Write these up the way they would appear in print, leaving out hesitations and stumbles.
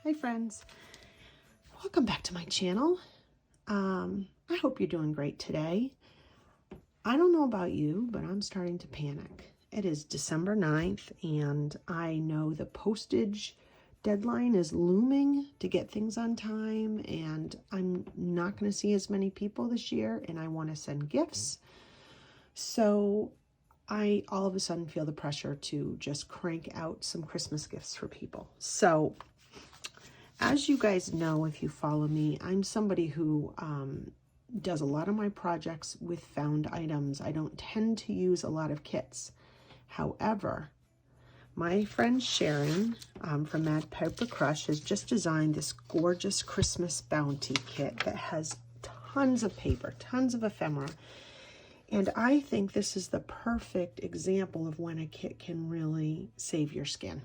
Hi friends, welcome back to my channel. I hope you're doing great today. I don't know about you, but I'm starting to panic. It is December 9th and I know the postage deadline is looming to get things on time, and I'm not going to see as many people this year, and I want to send gifts. So I all of a sudden feel the pressure to just crank out some Christmas gifts for people. So as you guys know, if you follow me, I'm somebody who does a lot of my projects with found items. I don't tend to use a lot of kits. However, my friend Sharon from Mad Paper Crush has just designed this gorgeous Christmas bounty kit that has tons of paper, tons of ephemera. And I think this is the perfect example of when a kit can really save your skin.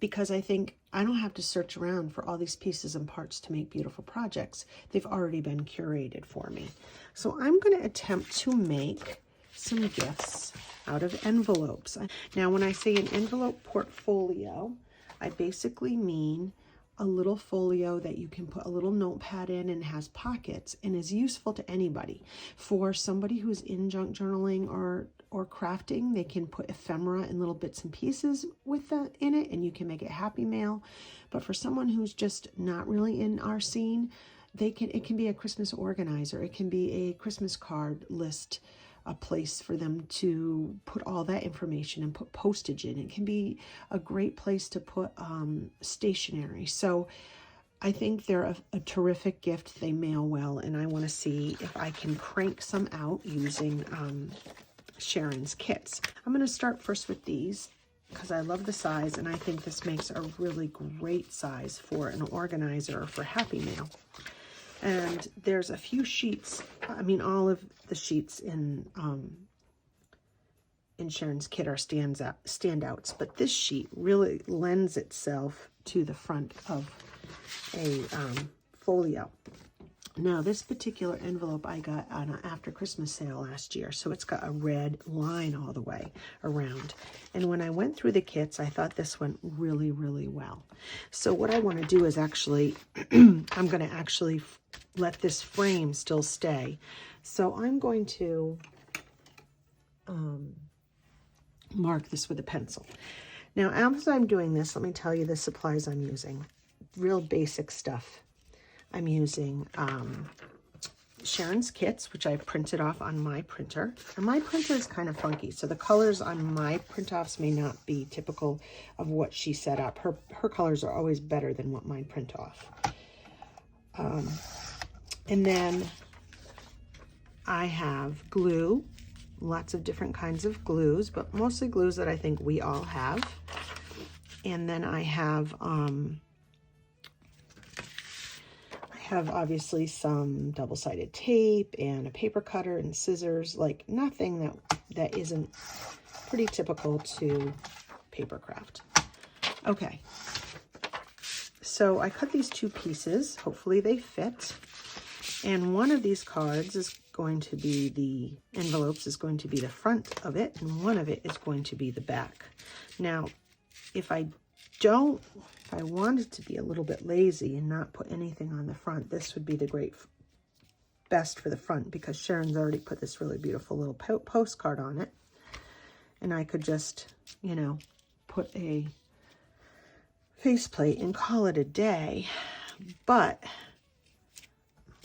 Because I think I don't have to search around for all these pieces and parts to make beautiful projects. They've already been curated for me. So I'm going to attempt to make some gifts out of envelopes. Now, when I say an envelope portfolio, I basically mean a little folio that you can put a little notepad in and has pockets and is useful to anybody. For somebody who's in junk journaling or crafting, they can put ephemera and little bits and pieces with that in it, and you can make it happy mail. But for someone who's just not really in our scene, it can be a Christmas organizer. It can be a Christmas card list, a place for them to put all that information and put postage in. It can be a great place to put stationery. So I think they're a terrific gift. They mail well, and I want to see if I can crank some out using Sharon's kits. I'm going to start first with these because I love the size, and I think this makes a really great size for an organizer or for happy mail. And there's a few sheets, I mean, all of the sheets in Sharon's kit are standouts, but this sheet really lends itself to the front of a folio. Now, this particular envelope I got on an after Christmas sale last year, so it's got a red line all the way around. And when I went through the kits, I thought this went really, really well. So what I want to do is actually, I'm going to actually let this frame still stay. So I'm going to mark this with a pencil. Now, as I'm doing this, let me tell you the supplies I'm using. Real basic stuff. I'm using Sharon's kits, which I printed off on my printer. And my printer is kind of funky, so the colors on my print-offs may not be typical of what she set up. Her colors are always better than what mine print off. And then I have glue, lots of different kinds of glues, but mostly glues that I think we all have. And then I have obviously some double-sided tape and a paper cutter and scissors, like nothing that isn't pretty typical to paper craft. Okay, so I cut these two pieces. Hopefully they fit. And one of these cards is going to be the envelopes is going to be the front of it, and one of it is going to be the back. Now, if I wanted to be a little bit lazy and not put anything on the front, this would be the best for the front, because Sharon's already put this really beautiful little postcard on it. And I could just, you know, put a faceplate and call it a day. But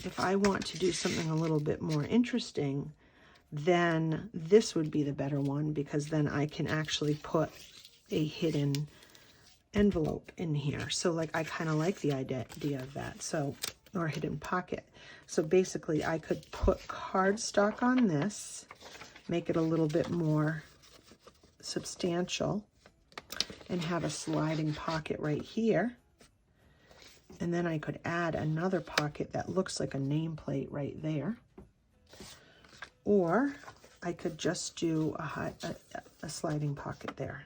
if I want to do something a little bit more interesting, then this would be the better one, because then I can actually put a hidden envelope in here. So like, I kind of like the idea of that. So, or hidden pocket. So basically I could put cardstock on this, make it a little bit more substantial, and have a sliding pocket right here. And then I could add another pocket that looks like a nameplate right there. Or I could just do a sliding pocket there.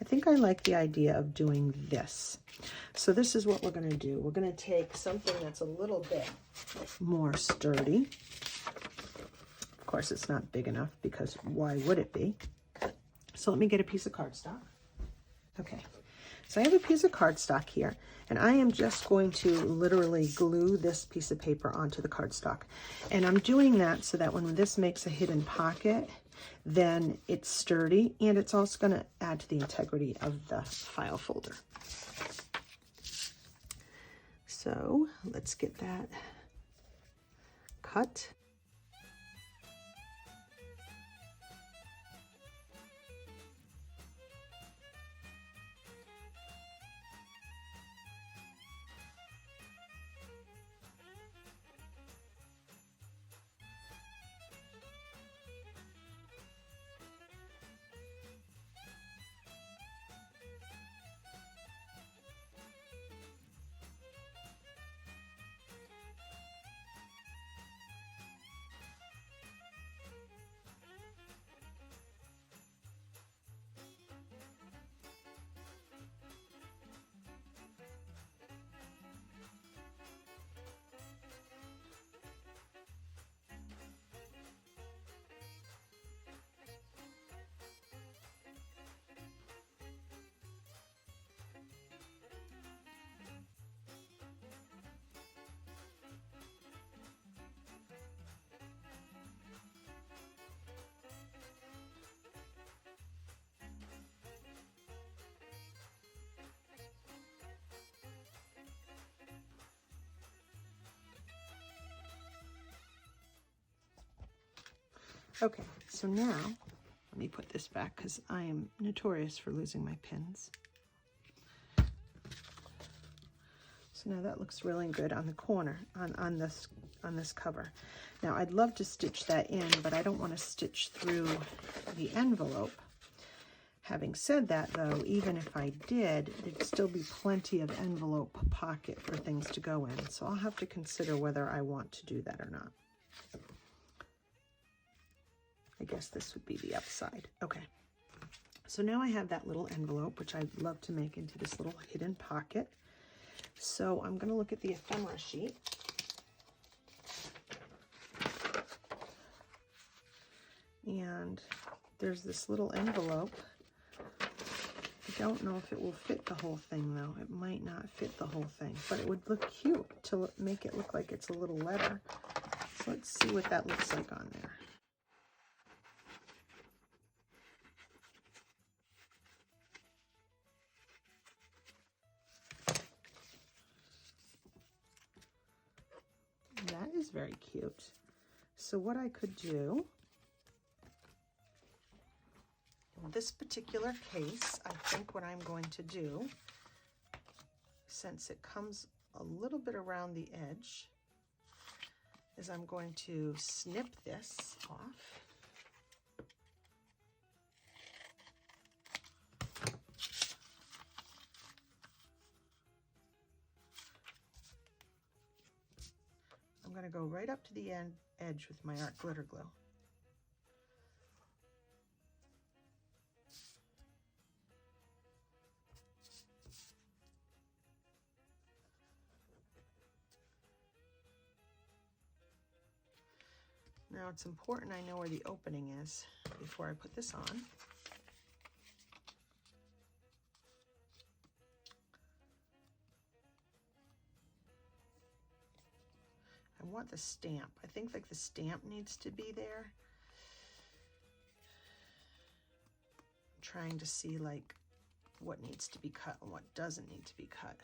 I think I like the idea of doing this. So this is what we're going to do. We're going to take something that's a little bit more sturdy. Of course, it's not big enough, because why would it be? So let me get a piece of cardstock. Okay, So I have a piece of cardstock here, and I am just going to literally glue this piece of paper onto the cardstock. And I'm doing that so that when this makes a hidden pocket, then it's sturdy, and it's also going to add to the integrity of the file folder. So let's get that cut. Okay, so now, let me put this back because I am notorious for losing my pins. So now that looks really good on the corner, on this cover. Now I'd love to stitch that in, but I don't want to stitch through the envelope. Having said that though, even if I did, there'd still be plenty of envelope pocket for things to go in. So I'll have to consider whether I want to do that or not. I guess this would be the upside. Okay, so now I have that little envelope, which I'd love to make into this little hidden pocket. So I'm going to look at the ephemera sheet. And there's this little envelope. I don't know if it will fit the whole thing though. It might not fit the whole thing, but it would look cute to make it look like it's a little letter. So let's see what that looks like on there. That is very cute. So what I could do, in this particular case, I think what I'm going to do, since it comes a little bit around the edge, is I'm going to snip this off. I'm going to go right up to the edge with my art glitter glue. Now it's important I know where the opening is before I put this on. I want the stamp. I think like the stamp needs to be there. I'm trying to see like what needs to be cut and what doesn't need to be cut.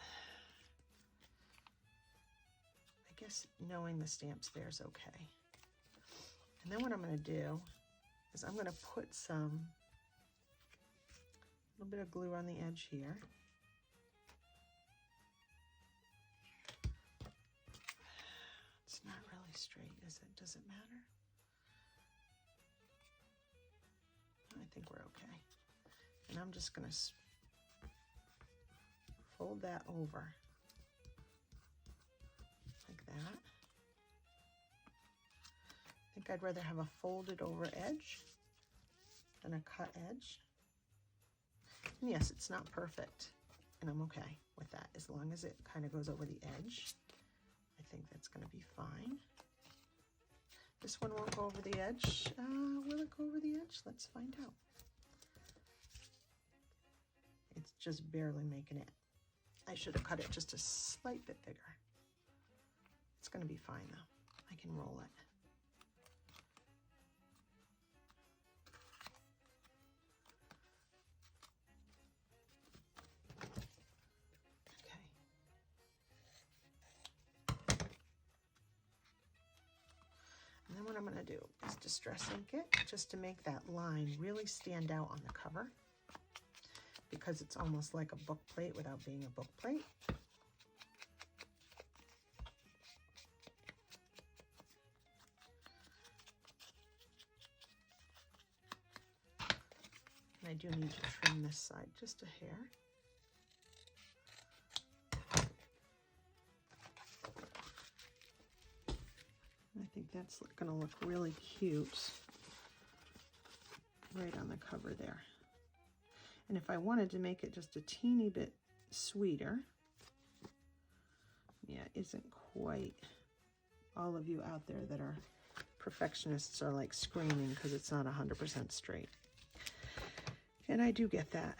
I guess knowing the stamp's there is okay. And then what I'm going to do is I'm going to put a little bit of glue on the edge here. It's not really straight, is it? Does it matter? I think we're okay. And I'm just going to fold that over like that. I think I'd rather have a folded over edge than a cut edge. And yes, it's not perfect, and I'm okay with that. As long as it kind of goes over the edge, I think that's going to be fine. This one won't go over the edge. Will it go over the edge? Let's find out. I It's just barely making it. I should have cut it just a slight bit bigger. It's going to be fine though. I can roll it. Okay. And then what I'm going to do is distress ink it just to make that line really stand out on the cover, because it's almost like a book plate without being a book plate. And I do need to trim this side just a hair. And I think that's going to look really cute right on the cover there. And if I wanted to make it just a teeny bit sweeter, yeah, isn't quite, all of you out there that are perfectionists are like screaming because it's not 100% straight. And I do get that,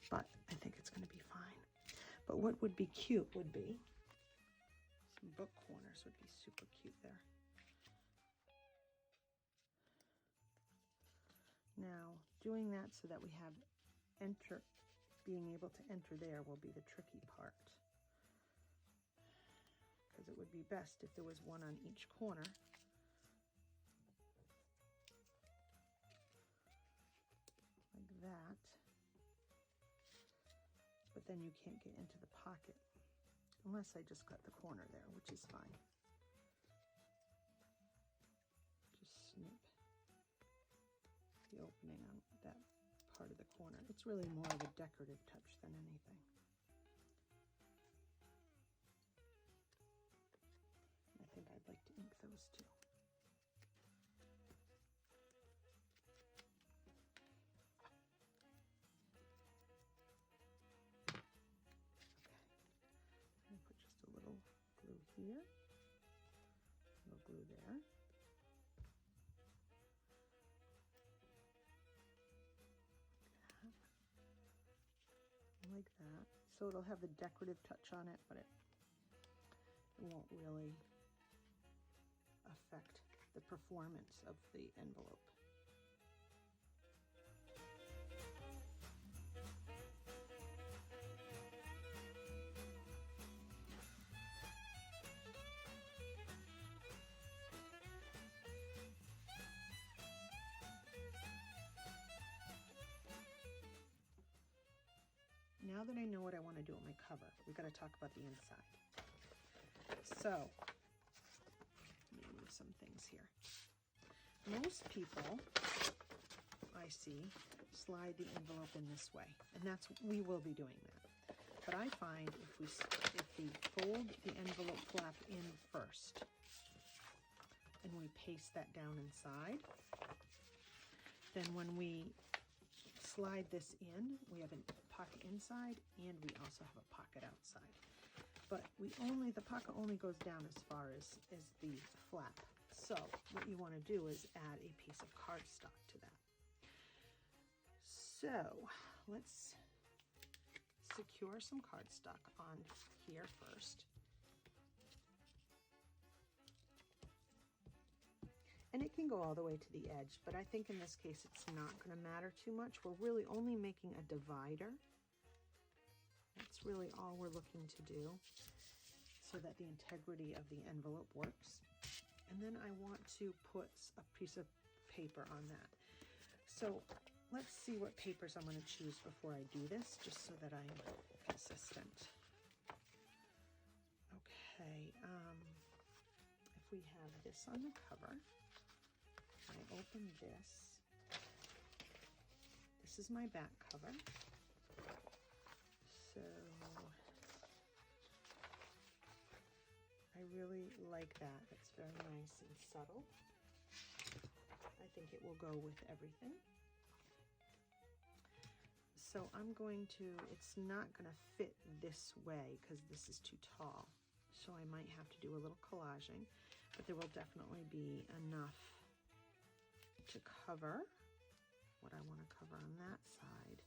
but I think it's going to be fine. But what would be cute would be, some book corners would be super cute there. Now, doing that so that we have being able to enter there will be the tricky part. Because it would be best if there was one on each corner. Like that. But then you can't get into the pocket unless I just cut the corner there, which is fine. Just snip the opening on that part of the corner. It's really more of a decorative touch than anything. I think I'd like to ink those too. Okay, I'm going to put just a little glue here, a little glue there. Like that, so it'll have the decorative touch on it, but it won't really affect the performance of the envelope. Now that I know what I want to do on my cover, we've got to talk about the inside. So, let me move some things here. Most people, I see, slide the envelope in this way, and we will be doing that. But I find if we fold the envelope flap in first, and we paste that down inside, then when we slide this in, we have a pocket inside and we also have a pocket outside. But the pocket only goes down as far as the flap. So what you want to do is add a piece of cardstock to that. So let's secure some cardstock on here first. And it can go all the way to the edge, but I think in this case it's not going to matter too much. We're really only making a divider. That's really all we're looking to do so that the integrity of the envelope works. And then I want to put a piece of paper on that. So let's see what papers I'm going to choose before I do this, just so that I'm consistent. Okay, if we have this on the cover, I open this. This is my back cover. So I really like that. It's very nice and subtle. I think it will go with everything. So I'm going to, it's not going to fit this way because this is too tall. So I might have to do a little collaging, but there will definitely be enough to cover what I want to cover on that side.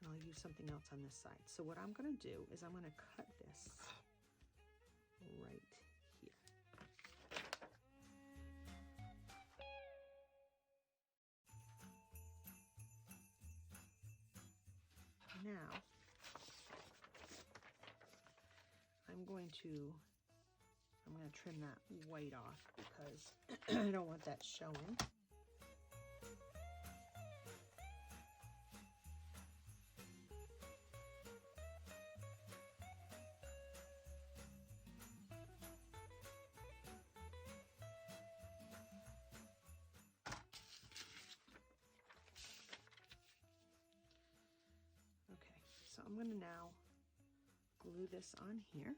and I'll use something else on this side. So what I'm going to do is I'm going to cut this right here. Now, I'm going to trim that white off because I don't want that showing. Okay, so I'm going to now glue this on here.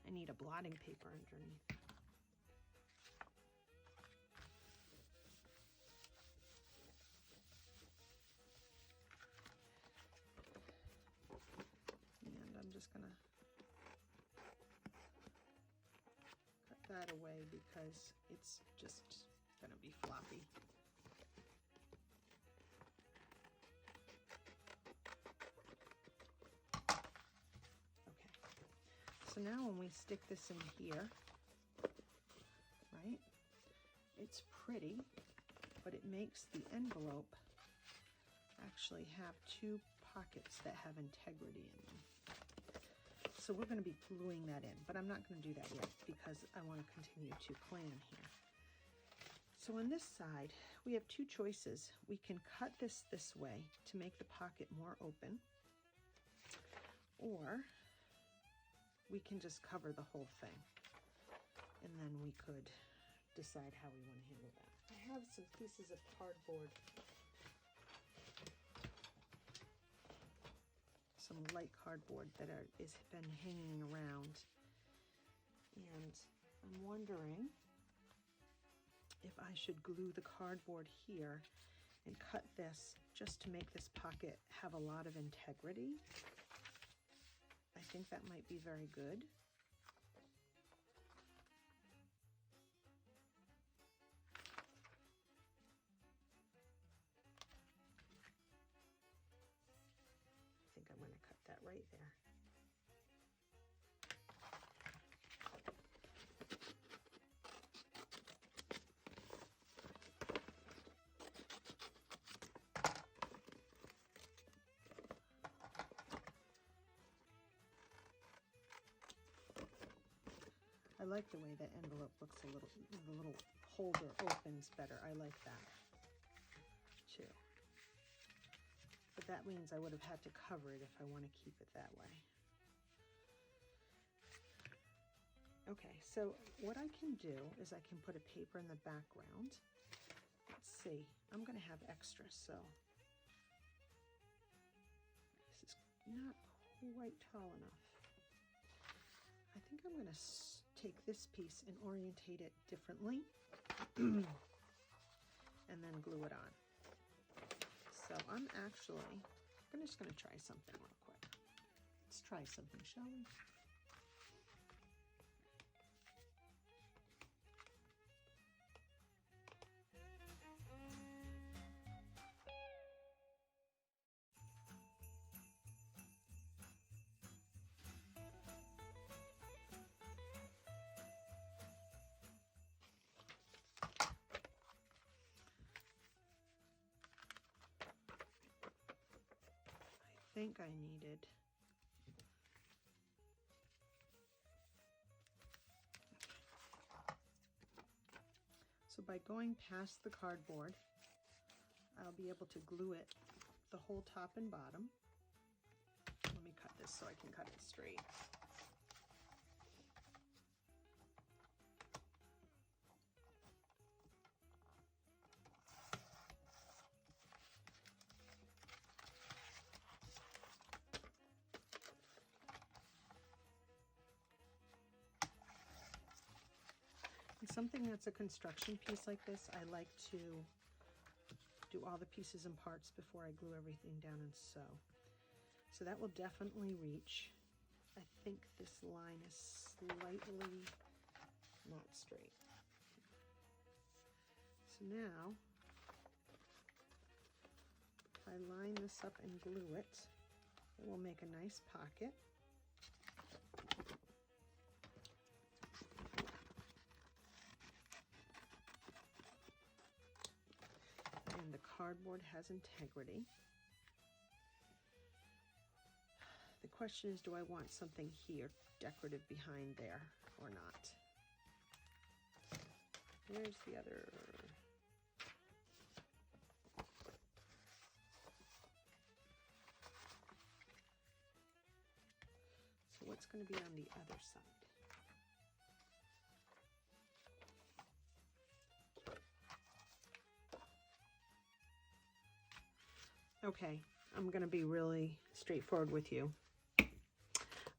I need a blotting paper underneath. And I'm just gonna cut that away because it's just gonna be floppy. So now when we stick this in here, right, it's pretty, but it makes the envelope actually have two pockets that have integrity in them. So we're going to be gluing that in, but I'm not going to do that yet because I want to continue to plan here. So on this side, we have two choices. We can cut this way to make the pocket more open, or we can just cover the whole thing, and then we could decide how we want to handle that. I have some pieces of cardboard, some light cardboard that is been hanging around, and I'm wondering if I should glue the cardboard here and cut this just to make this pocket have a lot of integrity. I think that might be very good. I think I'm going to cut that right there. I like the way that envelope looks a little, the little holder opens better. I like that too. But that means I would have had to cover it if I want to keep it that way. Okay, so what I can do is I can put a paper in the background. Let's see, I'm going to have extra, so this is not quite tall enough. I think I'm going to take this piece and orientate it differently and then glue it on. So I'm just going to try something real quick. Let's try something, shall we? I think I needed so by going past the cardboard, I'll be able to glue it the whole top and bottom. Let me cut this so I can cut it straight. Something that's a construction piece like this, I like to do all the pieces and parts before I glue everything down and sew. So that will definitely reach. I think this line is slightly not straight. So now, if I line this up and glue it, it will make a nice pocket. And the cardboard has integrity. The question is, do I want something here decorative behind there or not? There's the other. So what's going to be on the other side? Okay, I'm going to be really straightforward with you.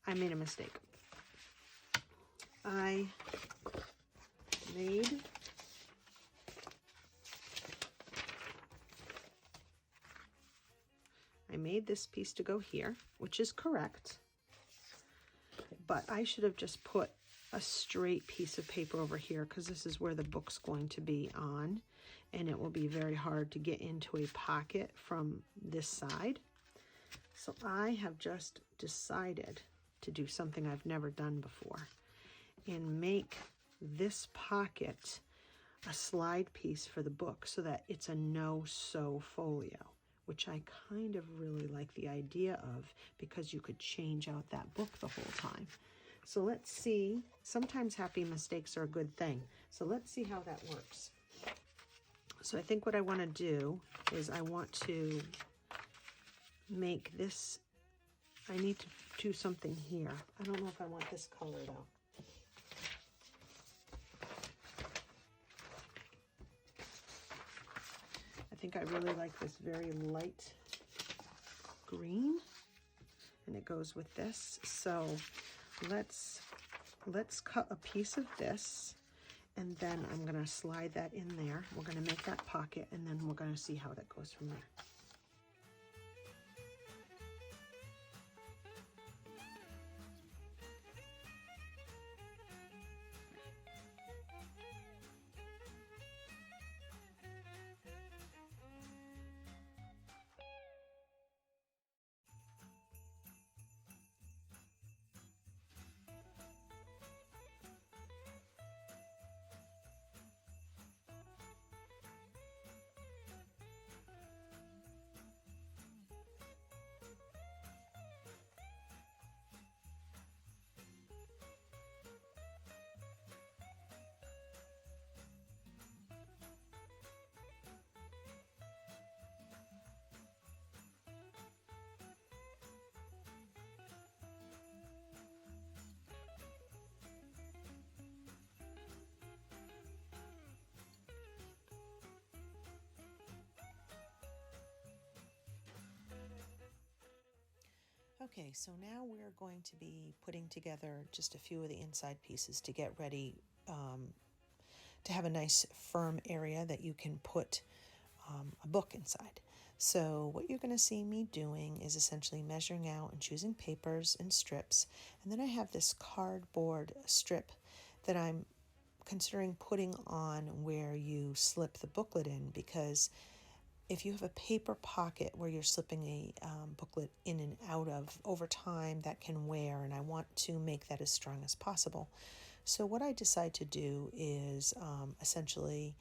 I made a mistake. I made this piece to go here, which is correct, but I should have just put a straight piece of paper over here because this is where the book's going to be on, and it will be very hard to get into a pocket from this side. So I have just decided to do something I've never done before and make this pocket a slide piece for the book so that it's a no-sew folio, which I kind of really like the idea of because you could change out that book the whole time. So let's see. Sometimes happy mistakes are a good thing. So let's see how that works. So I think what I want to do is I want to make this. I need to do something here. I don't know if I want this color though. I think I really like this very light green, and it goes with this. So let's cut a piece of this, and then I'm going to slide that in there. We're going to make that pocket, and then we're going to see how that goes from there. Okay, so now we're going to be putting together just a few of the inside pieces to get ready to have a nice firm area that you can put a book inside. So what you're going to see me doing is essentially measuring out and choosing papers and strips. And then I have this cardboard strip that I'm considering putting on where you slip the booklet in, because if you have a paper pocket where you're slipping a booklet in and out of, over time that can wear, and I want to make that as strong as possible. So what I decide to do is essentially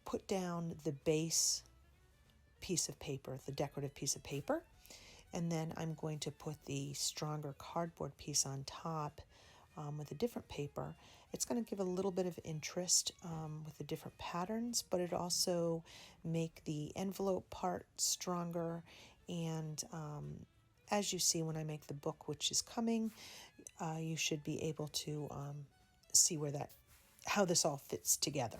put down the base piece of paper, the decorative piece of paper, and then I'm going to put the stronger cardboard piece on top with a different paper. It's going to give a little bit of interest with the different patterns, but it also make the envelope part stronger. And as you see when I make the book, which is coming, you should be able to see how this all fits together.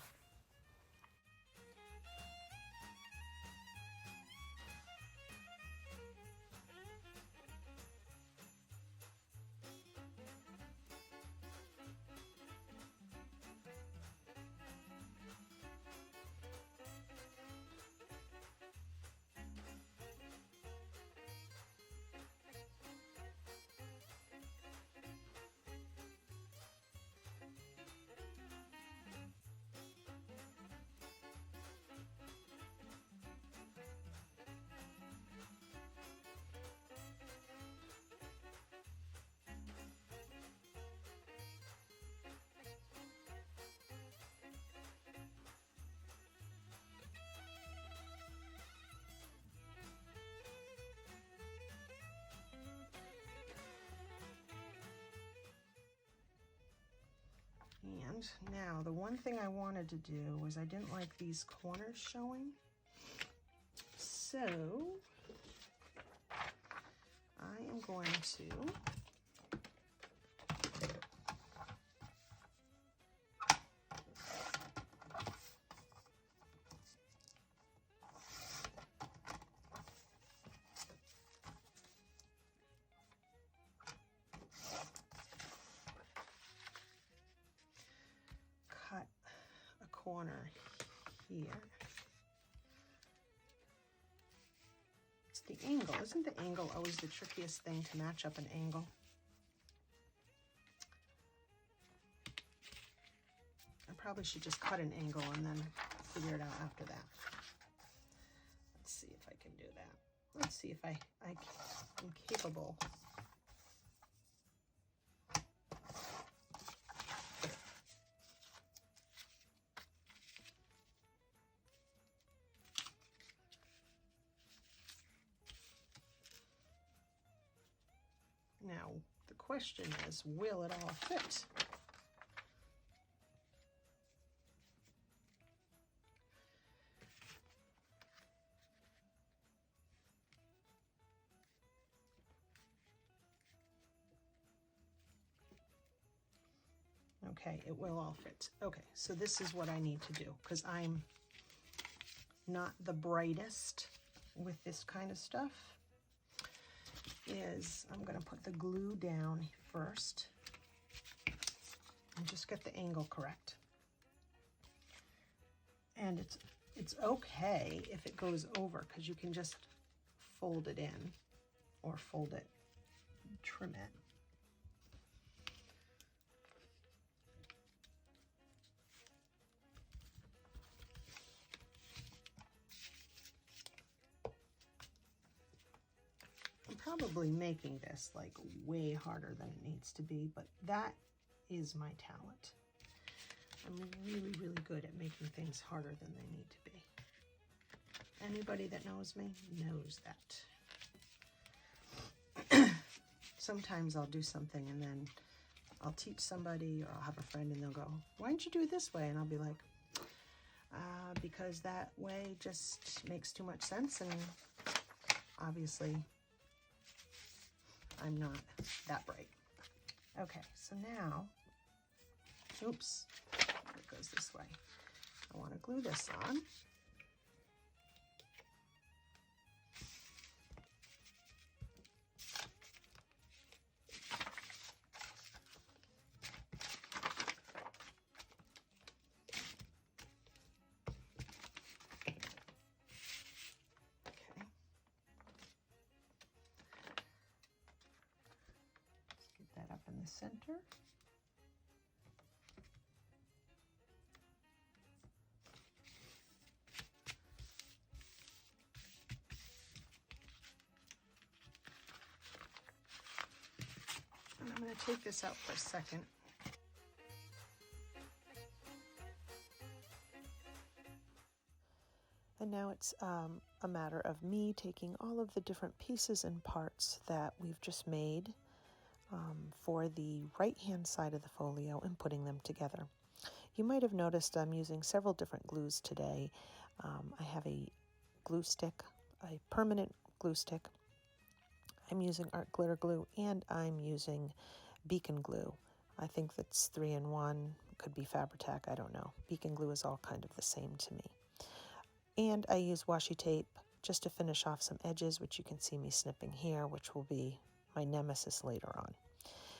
And now the one thing I wanted to do was I didn't like these corners showing. So I am going to cut a corner here. It's the angle. Isn't the angle always the trickiest thing to match up an angle? I probably should just cut an angle and then figure it out after that. Let's see if I can do that. Let's see if I'm capable. Now, the question is, will it all fit? Okay, it will all fit. Okay, so this is what I need to do, because I'm not the brightest with this kind of stuff, is I'm going to put the glue down first and just get the angle correct. And it's okay if it goes over, because you can just fold it in or fold it, trim it. I'm probably making this like way harder than it needs to be, but that is my talent. I'm really, really good at making things harder than they need to be. Anybody that knows me knows that. Sometimes I'll do something and then I'll teach somebody, or I'll have a friend and they'll go, why don't you do it this way? And I'll be like, because that way just makes too much sense, and obviously I'm not that bright. Okay, so now, oops, it goes this way. I want to glue this on. Up in the center. And I'm going to take this out for a second. And now it's a matter of me taking all of the different pieces and parts that we've just made for the right-hand side of the folio and putting them together. You might have noticed I'm using several different glues today. I have a glue stick, a permanent glue stick. I'm using art glitter glue, and I'm using beacon glue. I think that's 3-in-1, could be Fabri-Tac, I don't know. Beacon glue is all kind of the same to me. And I use washi tape just to finish off some edges, which you can see me snipping here, which will be my nemesis later on.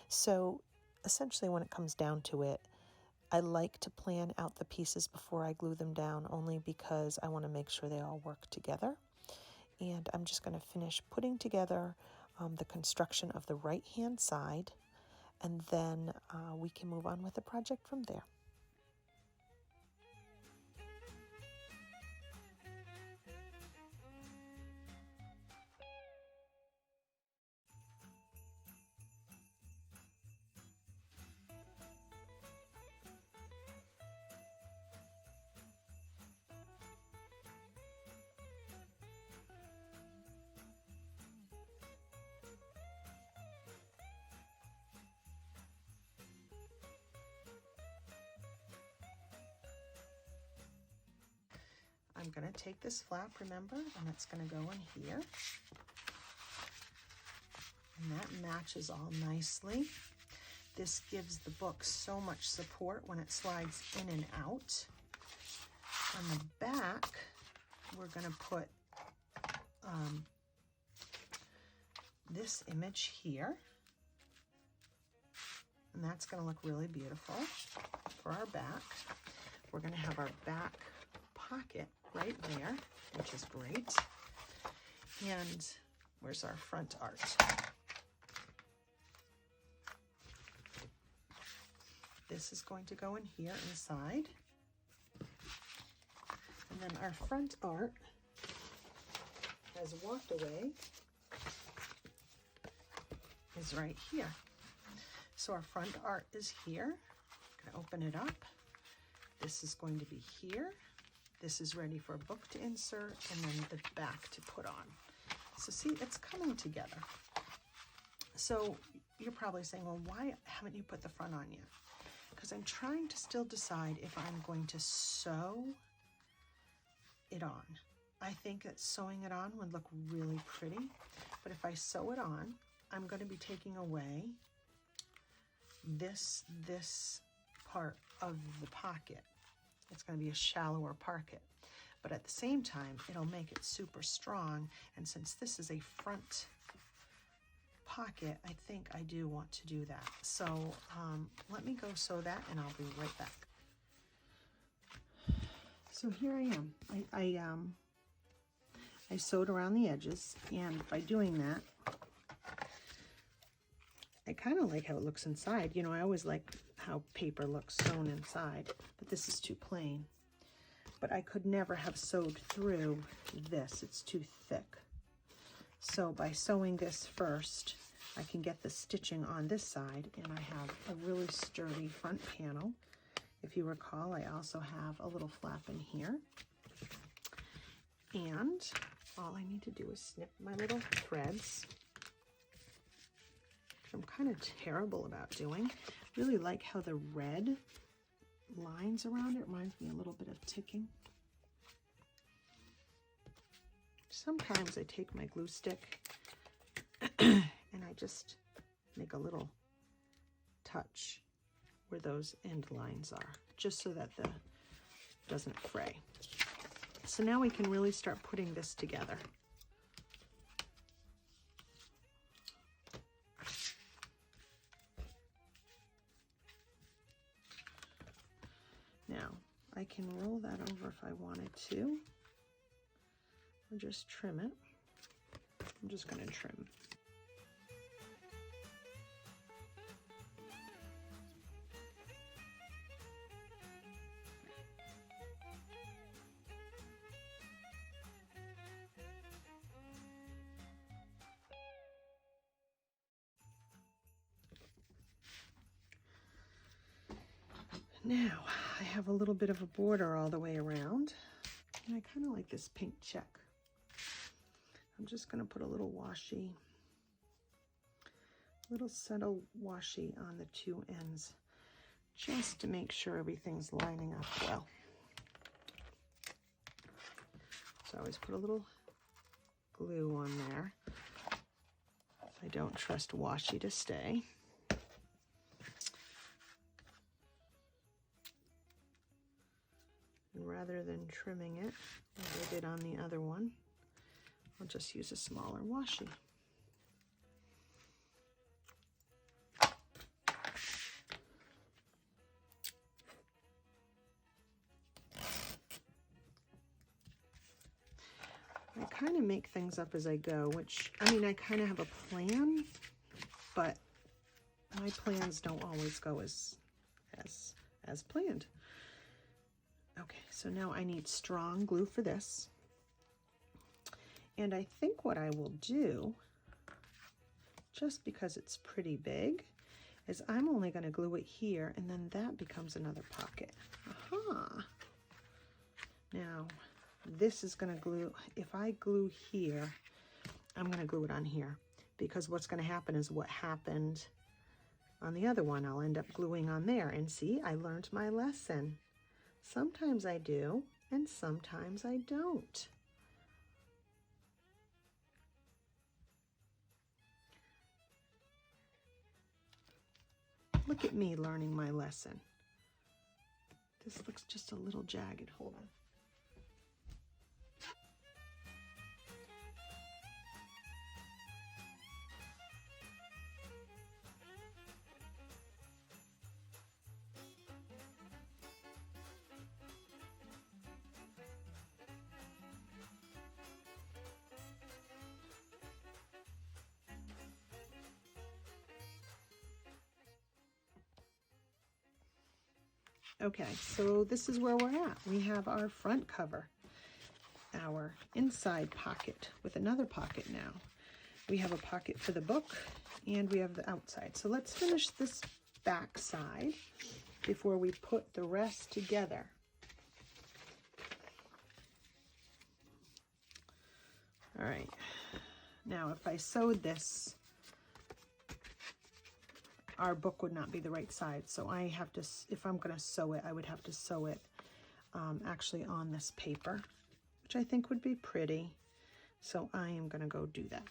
So essentially when it comes down to it, I like to plan out the pieces before I glue them down, only because I want to make sure they all work together. And I'm just going to finish putting together the construction of the right-hand side, and then we can move on with the project from there. I'm going to take this flap, remember, and it's going to go in here. And that matches all nicely. This gives the book so much support when it slides in and out. On the back, we're going to put this image here. And that's going to look really beautiful for our back. We're going to have our back pocket right there, which is great. And where's our front art? This is going to go in here inside. And then our front art has walked away is right here. So our front art is here. I'm going to open it up. This is going to be here. This is ready for a book to insert, and then the back to put on. So see, it's coming together. So you're probably saying, well, why haven't you put the front on yet? Because I'm trying to still decide if I'm going to sew it on. I think that sewing it on would look really pretty, but if I sew it on, I'm going to be taking away this part of the pocket. It's going to be a shallower pocket, but at the same time, it'll make it super strong. And since this is a front pocket, I think I do want to do that. So let me go sew that, and I'll be right back. So here I am. I sewed around the edges, and by doing that, I kind of like how it looks inside. You know, I always like how paper looks sewn inside, but this is too plain. But I could never have sewed through this. It's too thick. So by sewing this first, I can get the stitching on this side, and I have a really sturdy front panel. If you recall, I also have a little flap in here. And all I need to do is snip my little threads, which I'm kind of terrible about doing. Really like how the red lines around it reminds me a little bit of ticking. Sometimes I take my glue stick and I just make a little touch where those end lines are, just so that the doesn't fray. So now we can really start putting this together. Now, I can roll that over if I wanted to, or just trim it. I'm just going to trim. Now, I have a little bit of a border all the way around, and I kind of like this pink check. I'm just going to put a little washi, little subtle washi on the two ends, just to make sure everything's lining up well. So I always put a little glue on there. I don't trust washi to stay. Rather than trimming it, as I did on the other one, I'll just use a smaller washi. I kind of make things up as I go, which, I mean, I kind of have a plan, but my plans don't always go as planned. Okay, so now I need strong glue for this. And I think what I will do, just because it's pretty big, is I'm only going to glue it here, and then that becomes another pocket. Aha! Now, this is going to glue, if I glue here, I'm going to glue it on here, because what's going to happen is what happened on the other one. I'll end up gluing on there, and see, I learned my lesson. Sometimes I do, and sometimes I don't. Look at me learning my lesson. This looks just a little jagged. Hold on. Okay, so this is where we're at. We have our front cover, our inside pocket with another pocket now. We have a pocket for the book and we have the outside. So let's finish this back side before we put the rest together. All right, now if I sewed this, our book would not be the right side, so I have to, if I'm going to sew it, I would have to sew it actually on this paper, which I think would be pretty. So I am going to go do that.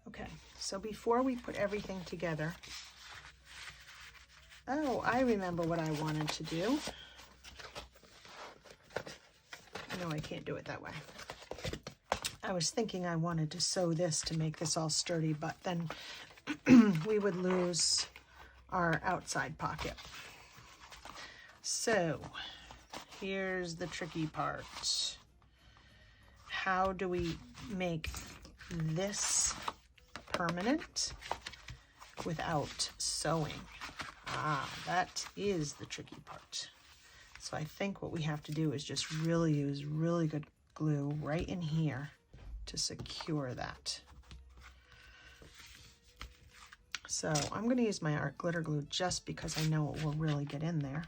Okay, so before we put everything together, oh, I remember what I wanted to do. No, I can't do it that way. I was thinking I wanted to sew this to make this all sturdy, but then we would lose our outside pocket. So here's the tricky part. How do we make this permanent without sewing? That is the tricky part. So I think what we have to do is just really use really good glue right in here to secure that. So I'm going to use my art glitter glue just because I know it will really get in there.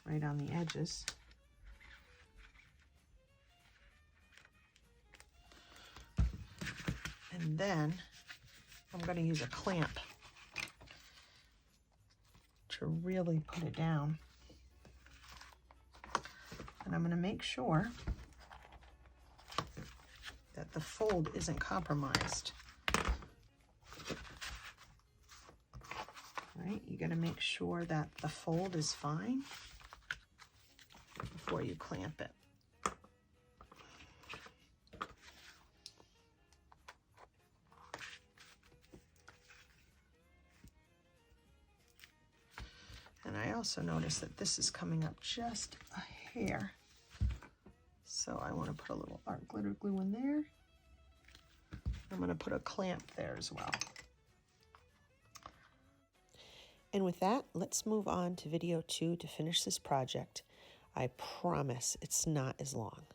Right on the edges. And then I'm going to use a clamp to really put it down. And I'm going to make sure that the fold isn't compromised. Right? You got to make sure that the fold is fine before you clamp it. And I also notice that this is coming up just a hair. So I want to put a little art glitter glue in there. I'm going to put a clamp there as well. And with that, let's move on to video 2 to finish this project. I promise it's not as long.